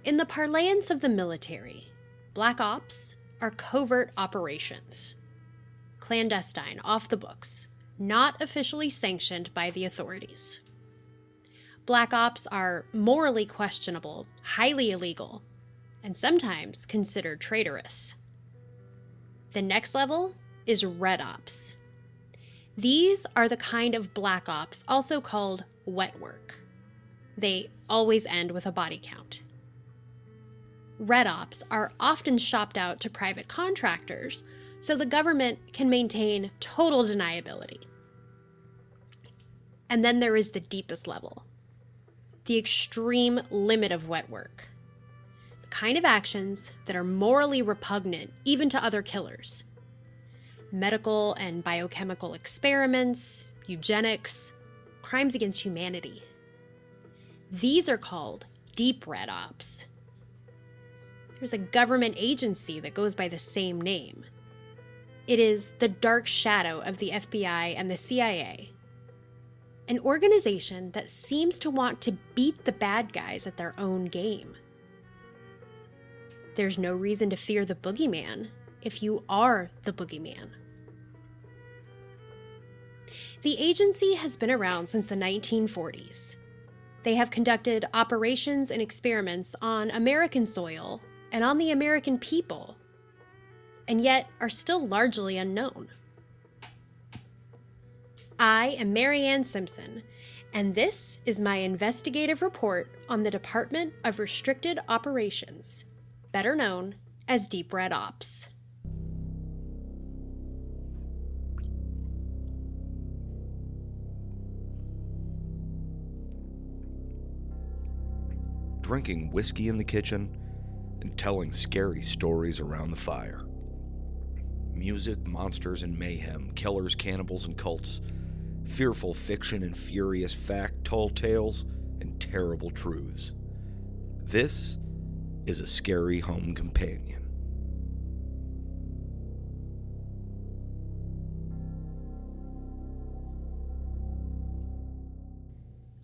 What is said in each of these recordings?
In the parlance of the military, black ops are covert operations. Clandestine, off the books, not officially sanctioned by the authorities. Black ops are morally questionable, highly illegal, and sometimes considered traitorous. The next level is red ops. These are the kind of black ops also called wet work. They always end with a body count. Red ops are often shopped out to private contractors so the government can maintain total deniability. And then there is the deepest level, the extreme limit of wet work. The kind of actions that are morally repugnant even to other killers. Medical and biochemical experiments, eugenics, crimes against humanity. These are called deep red ops. There's a government agency that goes by the same name. It is the dark shadow of the FBI and the CIA. An organization that seems to want to beat the bad guys at their own game. There's no reason to fear the boogeyman if you are the boogeyman. The agency has been around since the 1940s. They have conducted operations and experiments on American soil and on the American people, and yet are still largely unknown. I am Mary Anne Simpson, and this is my investigative report on the Department of Restricted Operations, better known as Deep Red Ops. Drinking whiskey in the kitchen and telling scary stories around the fire. Music, monsters, and mayhem, killers, cannibals, and cults, fearful fiction and furious fact, tall tales, and terrible truths. This is a scary home companion.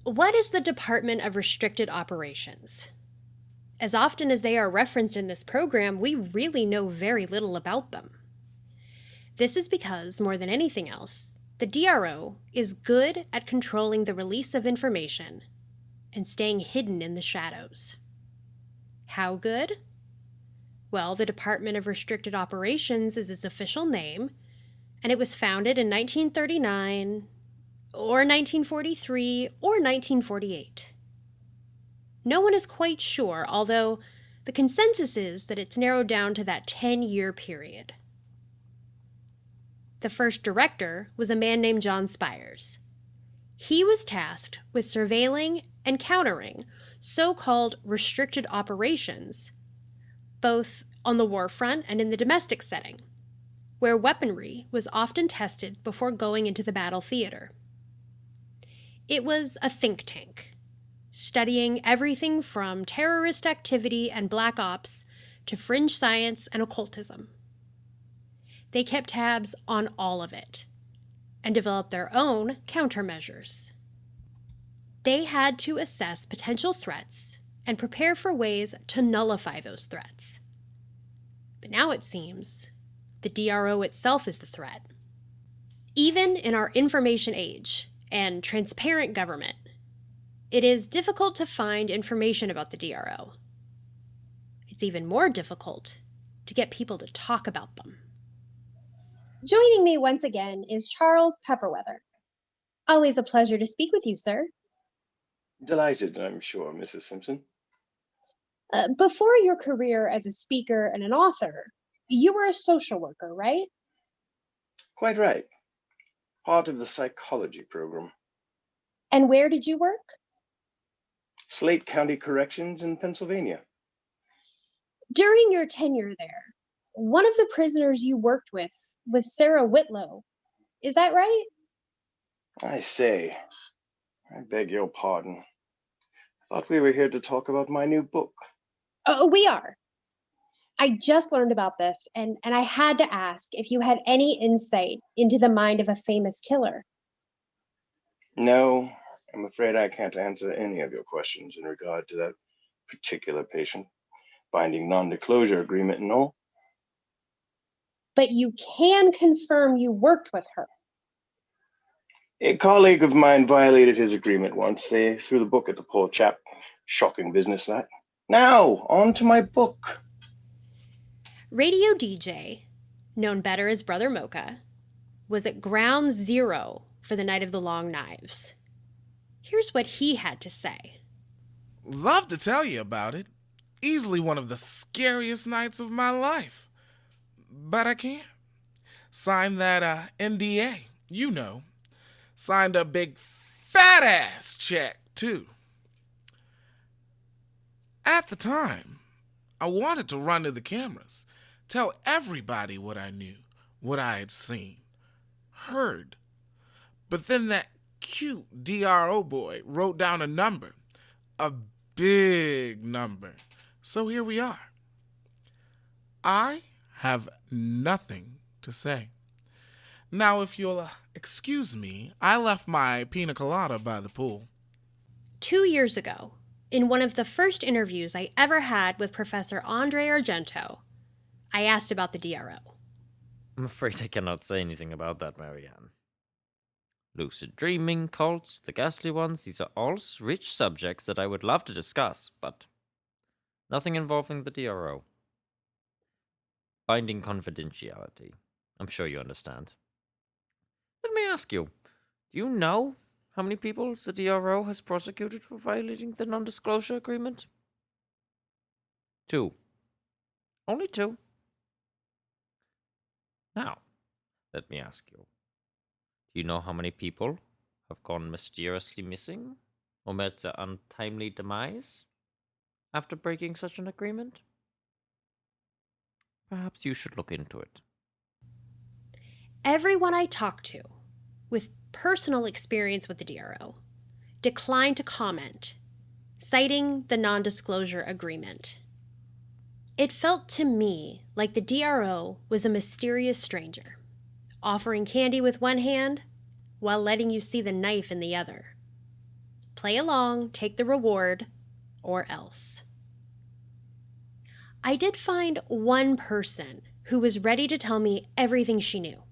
What is the Department of Restricted Operations? As often as they are referenced in this program, we really know very little about them. This is because, more than anything else, the DRO is good at controlling the release of information and staying hidden in the shadows. How good? Well, the Department of Restricted Operations is its official name, and it was founded in 1939, or 1943, or 1948. No one is quite sure, although the consensus is that it's narrowed down to that 10-year period. The first director was a man named John Spires. He was tasked with surveilling and countering so-called restricted operations, both on the war front and in the domestic setting, where weaponry was often tested before going into the battle theater. It was a think tank, studying everything from terrorist activity and black ops to fringe science and occultism. They kept tabs on all of it and developed their own countermeasures. They had to assess potential threats and prepare for ways to nullify those threats. But now it seems the DRO itself is the threat. Even in our information age and transparent government, it is difficult to find information about the DRO. It's even more difficult to get people to talk about them. Joining me once again is Charles Pepperweather. Always a pleasure to speak with you, sir. Delighted, I'm sure, Mrs. Simpson. Before your career as a speaker and an author, you were a social worker, right? Quite right. Part of the psychology program. And where did you work? Slate County Corrections in Pennsylvania. During your tenure there, one of the prisoners you worked with was Sarah Whitlow. Is that right? I say, I beg your pardon. Thought we were here to talk about my new book. Oh, we are. I just learned about this, and I had to ask if you had any insight into the mind of a famous killer. No, I'm afraid I can't answer any of your questions in regard to that particular patient. Binding non-disclosure agreement and all. But you can confirm you worked with her. A colleague of mine violated his agreement once. They threw the book at the poor chap. Shocking business, that. Now, on to my book. Radio DJ, known better as Brother Mocha, was at ground zero for the Night of the Long Knives. Here's what he had to say. Love to tell you about it. Easily one of the scariest nights of my life. But I can't. Signed that NDA, you know. Signed a big fat-ass check, too. At the time, I wanted to run to the cameras, tell everybody what I knew, what I had seen, heard. But then that cute DRO boy wrote down a number, a big number. So here we are. I have nothing to say. Now, if you'll excuse me, I left my pina colada by the pool. 2 years ago, in one of the first interviews I ever had with Professor Andre Argento, I asked about the DRO. I'm afraid I cannot say anything about that, Mary Anne. Lucid dreaming, cults, the ghastly ones, these are all rich subjects that I would love to discuss, but nothing involving the DRO. Binding confidentiality. I'm sure you understand. Let me ask you, do you know how many people the DRO has prosecuted for violating the non-disclosure agreement? 2. Only 2. Now, let me ask you, do you know how many people have gone mysteriously missing or met their untimely demise after breaking such an agreement? Perhaps you should look into it. Everyone I talked to, with personal experience with the DRO, declined to comment, citing the non-disclosure agreement. It felt to me like the DRO was a mysterious stranger, offering candy with one hand while letting you see the knife in the other. Play along, take the reward, or else. I did find one person who was ready to tell me everything she knew.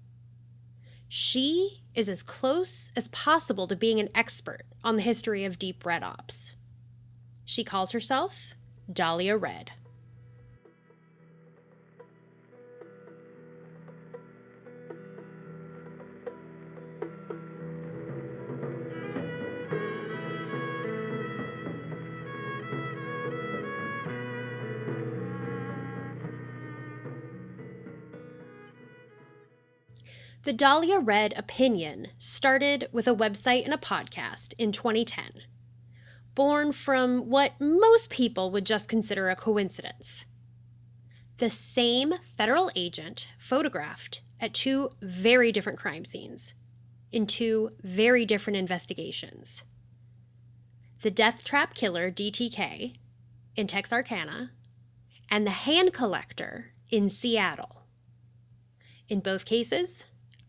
She is as close as possible to being an expert on the history of deep red ops. She calls herself Dahlia Redd. The Dahlia Redd opinion started with a website and a podcast in 2010, born from what most people would just consider a coincidence. The same federal agent photographed at 2 very different crime scenes in 2 very different investigations. The Death Trap Killer, DTK, in Texarkana, and the Hand Collector in Seattle. In both cases,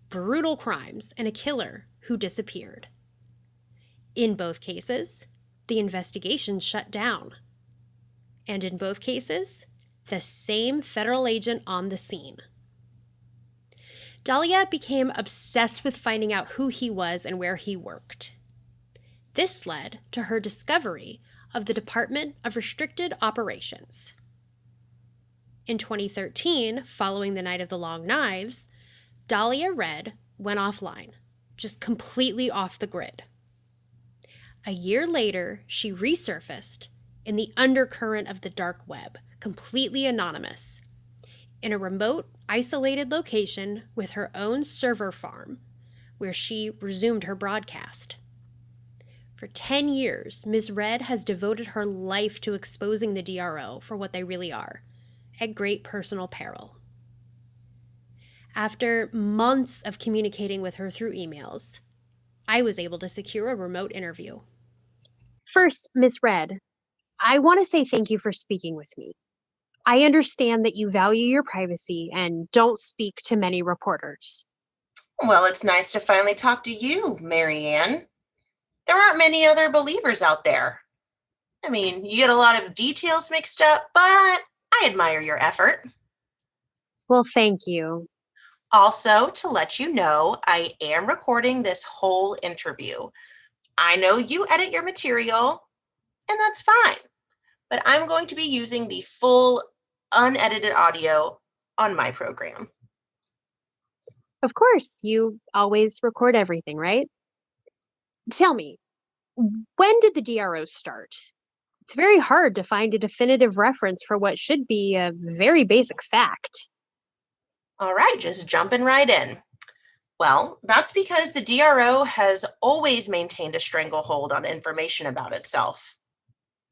brutal crimes and a killer who disappeared. In both cases, the investigation shut down. And in both cases, the same federal agent on the scene. Dahlia became obsessed with finding out who he was and where he worked. This led to her discovery of the Department of Restricted Operations. In 2013, following the Night of the Long Knives, Dahlia Redd went offline, just completely off the grid. A year later, she resurfaced in the undercurrent of the dark web, completely anonymous, in a remote, isolated location with her own server farm, where she resumed her broadcast. For 10 years, Ms. Redd has devoted her life to exposing the DRO for what they really are, at great personal peril. After months of communicating with her through emails, I was able to secure a remote interview. First, Ms. Redd, I want to say thank you for speaking with me. I understand that you value your privacy and don't speak to many reporters. Well, it's nice to finally talk to you, Mary Anne. There aren't many other believers out there. I mean, you get a lot of details mixed up, but I admire your effort. Well, thank you. Also, to let you know, I am recording this whole interview. I know you edit your material, and that's fine, but I'm going to be using the full, unedited audio on my program. Of course, you always record everything, right? Tell me, when did the DRO start? It's very hard to find a definitive reference for what should be a very basic fact. All right, just jumping right in. Well, that's because the DRO has always maintained a stranglehold on information about itself.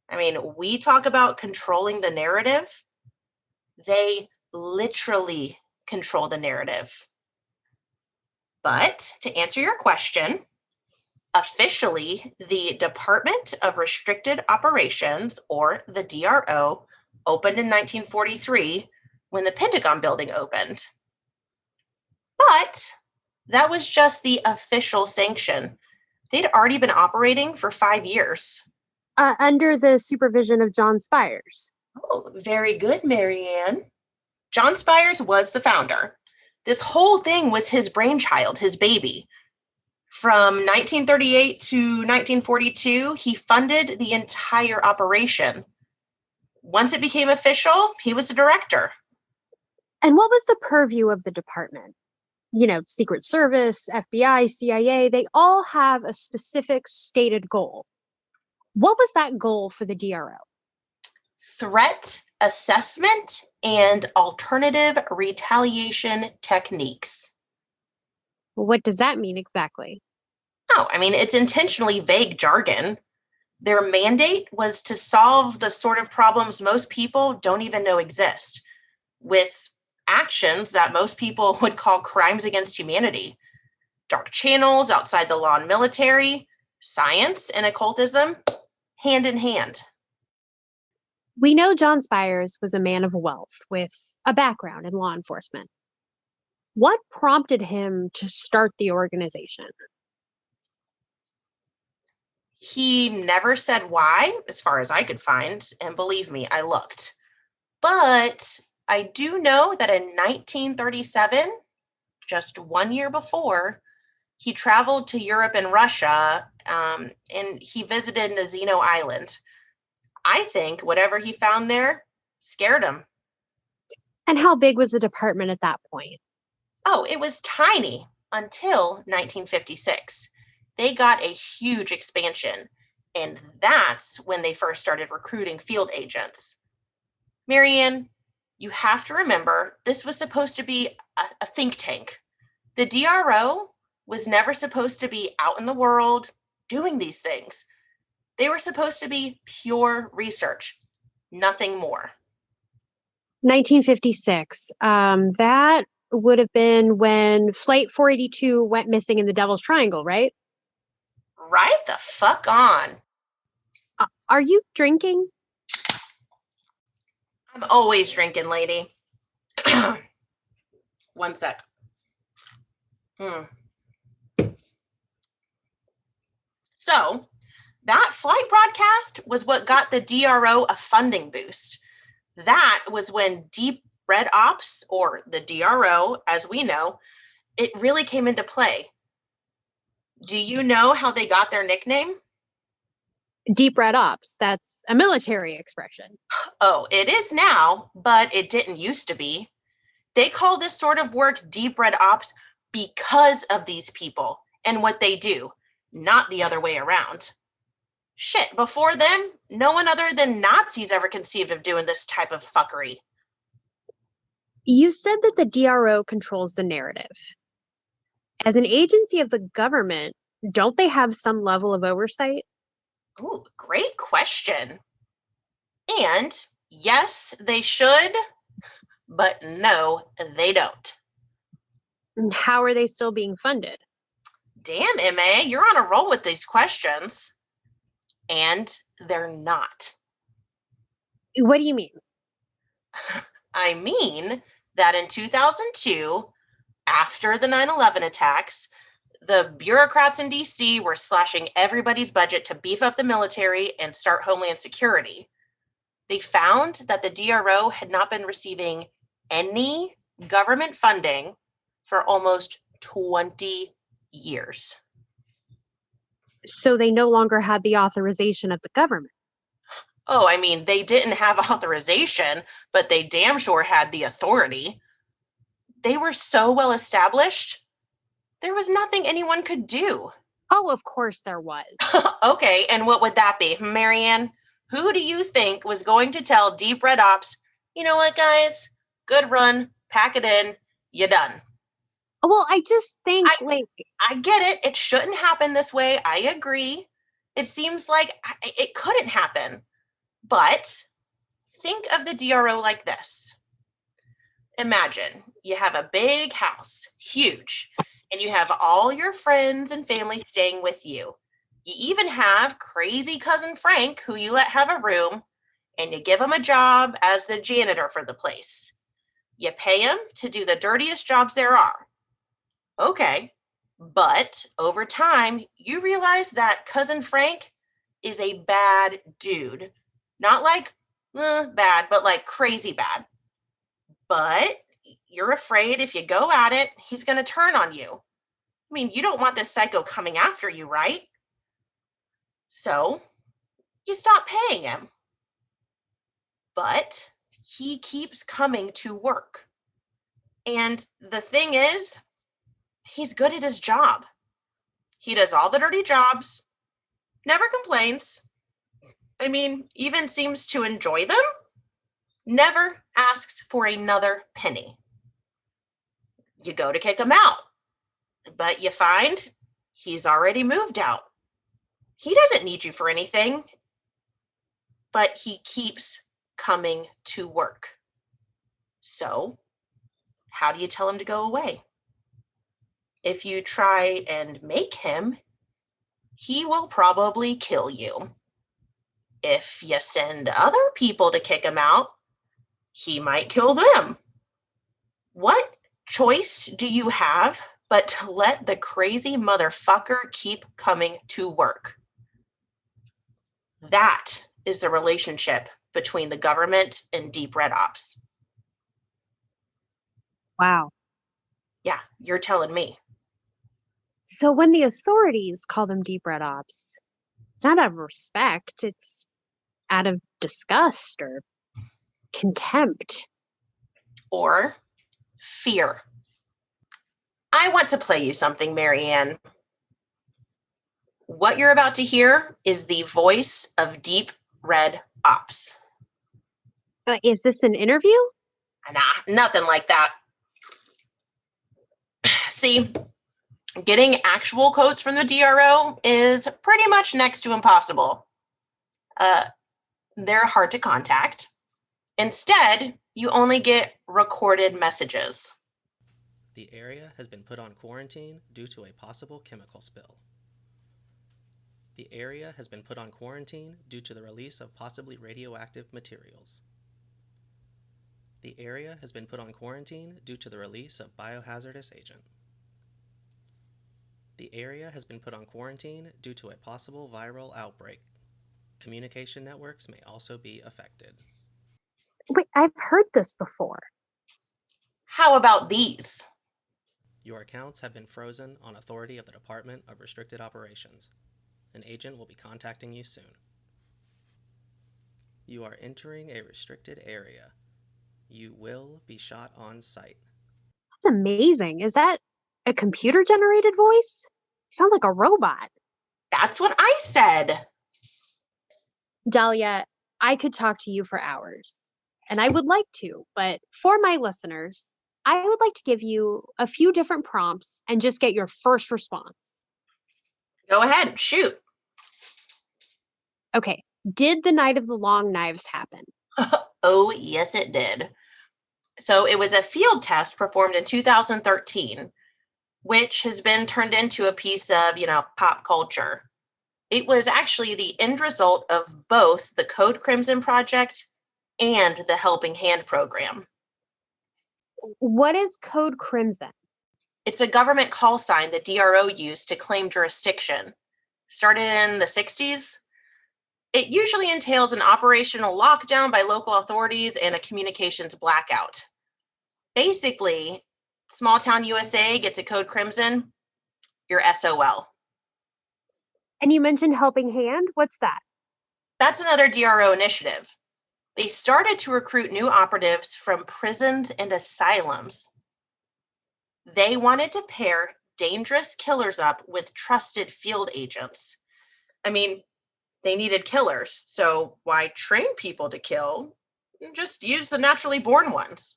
I mean, we talk about controlling the narrative. They literally control the narrative. But to answer your question, officially, the Department of Restricted Operations, or the DRO, opened in 1943 when the Pentagon building opened. But that was just the official sanction. They'd already been operating for 5 years. Under the supervision of John Spires. Oh, very good, Mary Anne. John Spires was the founder. This whole thing was his brainchild, his baby. From 1938 to 1942, he funded the entire operation. Once it became official, he was the director. And what was the purview of the department? You know, Secret Service, FBI, CIA, they all have a specific stated goal. What was that goal for the DRO? Threat assessment and alternative retaliation techniques. What does that mean exactly? Oh, I mean, it's intentionally vague jargon. Their mandate was to solve the sort of problems most people don't even know exist, with actions that most people would call crimes against humanity. Dark channels outside the law and military, science and occultism, hand in hand. We know John Spires was a man of wealth with a background in law enforcement. What prompted him to start the organization? He never said why, as far as I could find, and believe me, I looked. But I do know that in 1937, just 1 year before, he traveled to Europe and Russia, and he visited Nazino Island. I think whatever he found there scared him. And how big was the department at that point? Oh, it was tiny until 1956. They got a huge expansion, and that's when they first started recruiting field agents. Mary Anne, you have to remember, this was supposed to be a think tank. The DRO was never supposed to be out in the world doing these things. They were supposed to be pure research, nothing more. 1956. That would have been when Flight 482 went missing in the Devil's Triangle, right? Right the fuck on. Are you drinking? I'm always drinking, lady. One sec. So, that flight broadcast was what got the DRO a funding boost. That was when Deep Red Ops, or the DRO as we know, it really came into play. Do you know how they got their nickname? Deep Red Ops. That's a military expression. Oh, it is now, but it didn't used to be. They call this sort of work Deep Red Ops because of these people and what they do, not the other way around. Shit, before them, no one other than Nazis ever conceived of doing this type of fuckery. You said that the DRO controls the narrative. As an agency of the government, don't they have some level of oversight? Ooh, great question. And yes, they should, but no, they don't. How are they still being funded? Damn, MA, you're on a roll with these questions. And they're not. What do you mean? I mean that in 2002, after the 9/11 attacks, The bureaucrats in DC were slashing everybody's budget to beef up the military and start Homeland Security. They found that the DRO had not been receiving any government funding for almost 20 years. So they no longer had the authorization of the government. Oh, I mean, they didn't have authorization, but they damn sure had the authority. They were so well established, there was nothing anyone could do. Oh, of course there was. Okay, and what would that be, Mary Anne? Who do you think was going to tell Deep Red Ops, you know what, guys? Good run, pack it in, you done. Well, I just think, I get it. It shouldn't happen this way. I agree. It seems like it couldn't happen. But think of the DRO like this. Imagine you have a big house, huge, and you have all your friends and family staying with you. You even have crazy cousin Frank, who you let have a room, and you give him a job as the janitor for the place. You pay him to do the dirtiest jobs there are. Okay, but over time, you realize that cousin Frank is a bad dude. Not like bad, but like crazy bad. But you're afraid if you go at it, he's going to turn on you. I mean, you don't want this psycho coming after you, right? So you stop paying him. But he keeps coming to work. And the thing is, he's good at his job. He does all the dirty jobs, never complains. I mean, even seems to enjoy them. Never asks for another penny. You go to kick him out, but you find he's already moved out. He doesn't need you for anything, but he keeps coming to work. So, how do you tell him to go away? If you try and make him, he will probably kill you. If you send other people to kick him out, he might kill them. What choice do you have but to let the crazy motherfucker keep coming to work? That is the relationship between the government and Deep Red Ops. Wow. Yeah, you're telling me. So when the authorities call them Deep Red Ops, it's not out of respect, it's out of disgust or contempt. Or fear. I want to play you something, Mary Anne. What you're about to hear is the voice of Deep Red Ops. Is this an interview? Nah, nothing like that. See, getting actual quotes from the DRO is pretty much next to impossible. They're hard to contact. Instead, you only get recorded messages. The area has been put on quarantine due to a possible chemical spill. The area has been put on quarantine due to the release of possibly radioactive materials. The area has been put on quarantine due to the release of biohazardous agent. The area has been put on quarantine due to a possible viral outbreak. Communication networks may also be affected. Wait, I've heard this before. How about these? Your accounts have been frozen on authority of the Department of Restricted Operations. An agent will be contacting you soon. You are entering a restricted area. You will be shot on sight. That's amazing. Is that a computer-generated voice? Sounds like a robot. That's what I said. Dahlia, I could talk to you for hours, and I would like to, but for my listeners, I would like to give you a few different prompts and just get your first response. Go ahead, shoot. Okay, did the Night of the Long Knives happen? Oh, yes, it did. So it was a field test performed in 2013, which has been turned into a piece of, pop culture. It was actually the end result of both the Code Crimson project and the Helping Hand program. What is Code Crimson? It's a government call sign the DRO used to claim jurisdiction. Started in the 60s. It usually entails an operational lockdown by local authorities and a communications blackout. Basically, small town USA gets a code crimson, you're SOL. And you mentioned Helping Hand. What's that? That's another DRO initiative. They started to recruit new operatives from prisons and asylums. They wanted to pair dangerous killers up with trusted field agents. I mean, they needed killers, so why train people to kill? Just use the naturally born ones.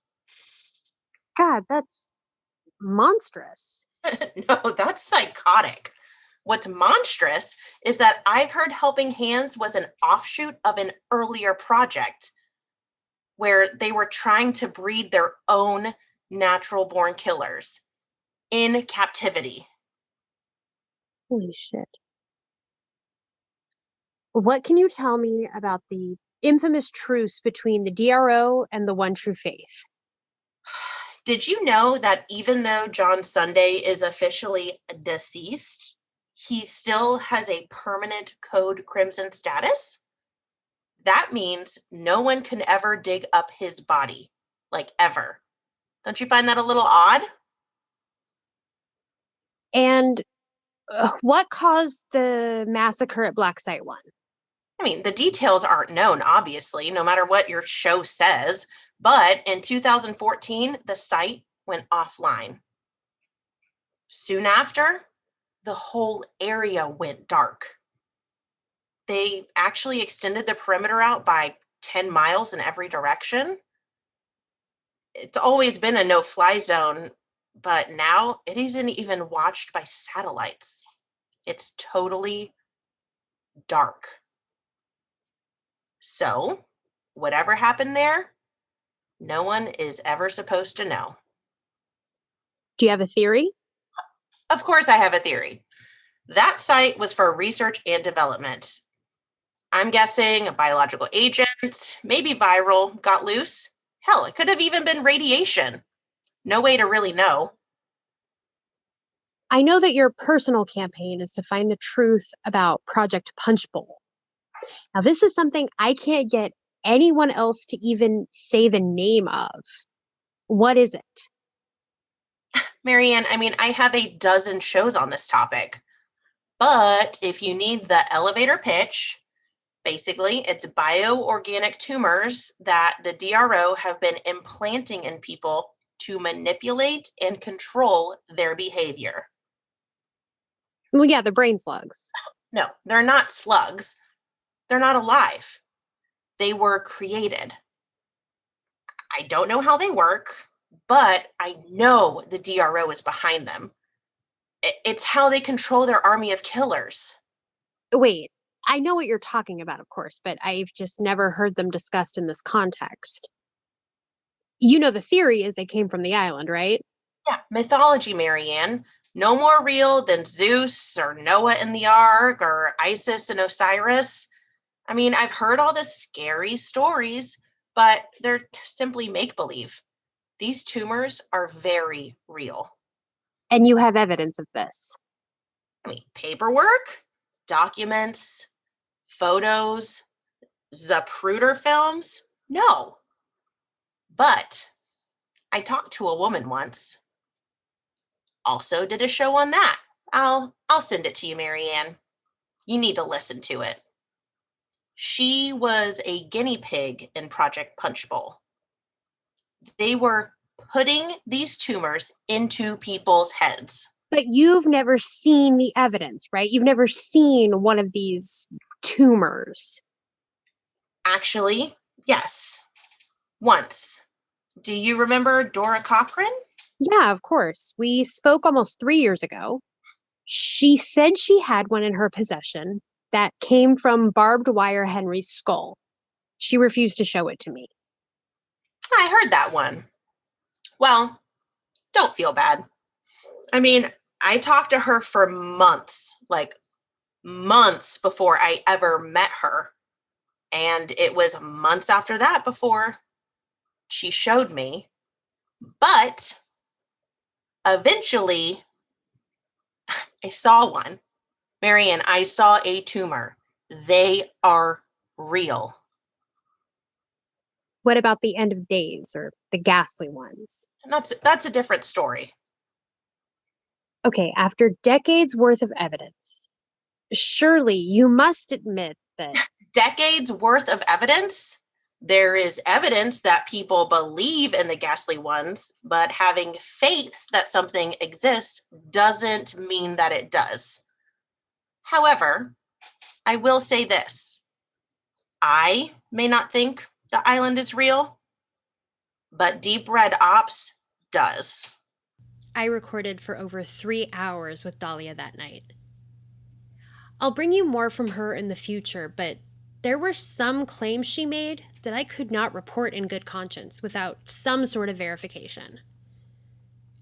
God, that's monstrous. No, that's psychotic. What's monstrous is that I've heard Helping Hands was an offshoot of an earlier project where they were trying to breed their own natural born killers in captivity. Holy shit. What can you tell me about the infamous truce between the DRO and the One True Faith? Did you know that even though John Sunday is officially deceased, he still has a permanent Code Crimson status? That means no one can ever dig up his body, like ever. Don't you find that a little odd? And what caused the massacre at Black Site 1? I mean, the details aren't known, obviously, no matter what your show says. But in 2014, the site went offline. Soon after, the whole area went dark. They actually extended the perimeter out by 10 miles in every direction. It's always been a no-fly zone, but now it isn't even watched by satellites. It's totally dark. So, whatever happened there, no one is ever supposed to know. Do you have a theory? Of course, I have a theory. That site was for research and development. I'm guessing a biological agent, maybe viral, got loose. Hell, it could have even been radiation. No way to really know. I know that your personal campaign is to find the truth about Project Punchbowl. Now, this is something I can't get anyone else to even say the name of. What is it? Mary Anne, I have a dozen shows on this topic. But if you need the elevator pitch, basically it's bioorganic tumors that the DRO have been implanting in people to manipulate and control their behavior. Well, yeah, the brain slugs. No, they're not slugs. They're not alive. They were created. I don't know how they work, but I know the DRO is behind them. It's how they control their army of killers. Wait, I know what you're talking about, of course, but I've just never heard them discussed in this context. You know, the theory is they came from the island, right? Yeah, mythology, Mary Anne. No more real than Zeus or Noah in the Ark or Isis and Osiris. I've heard all the scary stories, but they're simply make-believe. These tumors are very real. And you have evidence of this. Paperwork, documents, photos, Zapruder films? No. But I talked to a woman once. Also did a show on that. I'll send it to you, Mary Anne. You need to listen to it. She was a guinea pig in Project Punchbowl. They were putting these tumors into people's heads. But you've never seen the evidence, right? You've never seen one of these tumors. Actually, yes. Once. Do you remember Dora Cochran? Yeah, of course. We spoke almost 3 years ago. She said she had one in her possession that came from barbed wire Henry's skull. She refused to show it to me. I heard that one. Well, don't feel bad. I talked to her for months, like months before I ever met her. And it was months after that before she showed me. But Eventually, I saw one. Mary Anne, I saw a tumor. They are real. What about the end of days or the ghastly ones? And that's a different story. Okay, after decades worth of evidence, surely you must admit that Decades worth of evidence? There is evidence that people believe in the ghastly ones, but having faith that something exists doesn't mean that it does. However, I will say this. I may not think the island is real, but Deep Red Ops does. I recorded for over 3 hours with Dahlia that night. I'll bring you more from her in the future, but there were some claims she made that I could not report in good conscience without some sort of verification.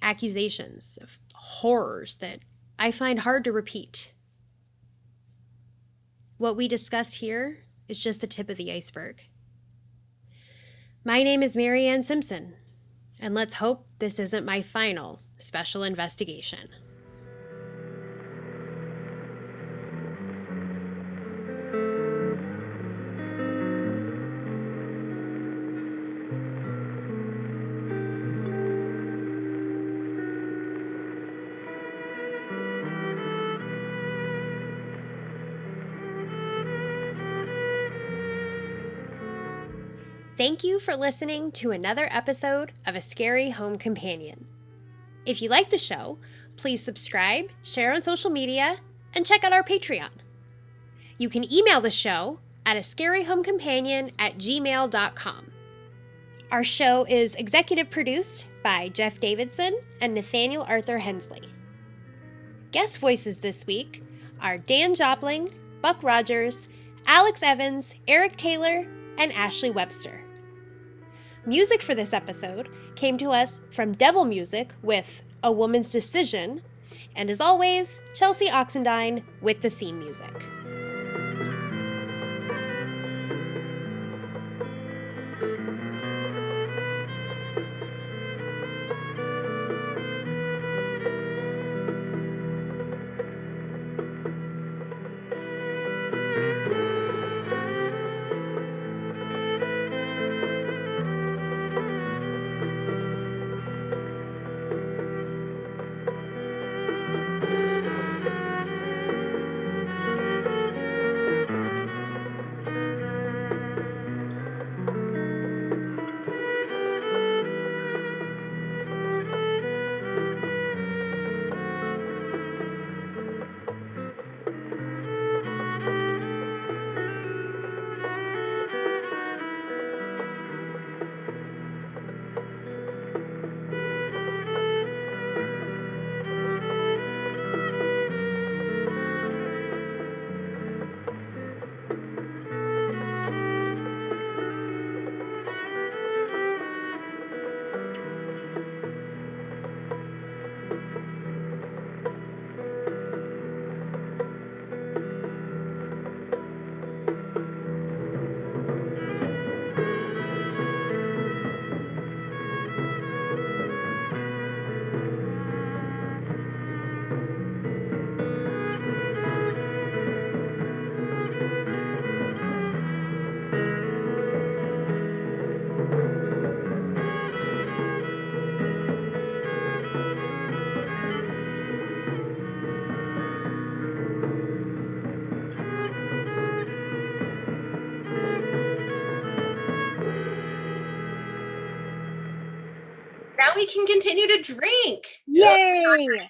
Accusations of horrors that I find hard to repeat. What we discuss here is just the tip of the iceberg. My name is Mary Anne Simpson, and let's hope this isn't my final special investigation. Thank you for listening to another episode of A Scary Home Companion. If you like the show, please subscribe, share on social media, and check out our Patreon. You can email the show at ascaryhomecompanion@gmail.com. Our show is executive produced by Jeff Davidson and Nathaniel Arthur Hensley. Guest voices this week are Dan Jopling, Buck Rogers, Alex Evans, Eric Taylor, and Ashley Webster. Music for this episode came to us from Devil Music with A Woman's Decision, and as always, Chelsea Oxendine with the theme music. Now we can continue to drink. yay!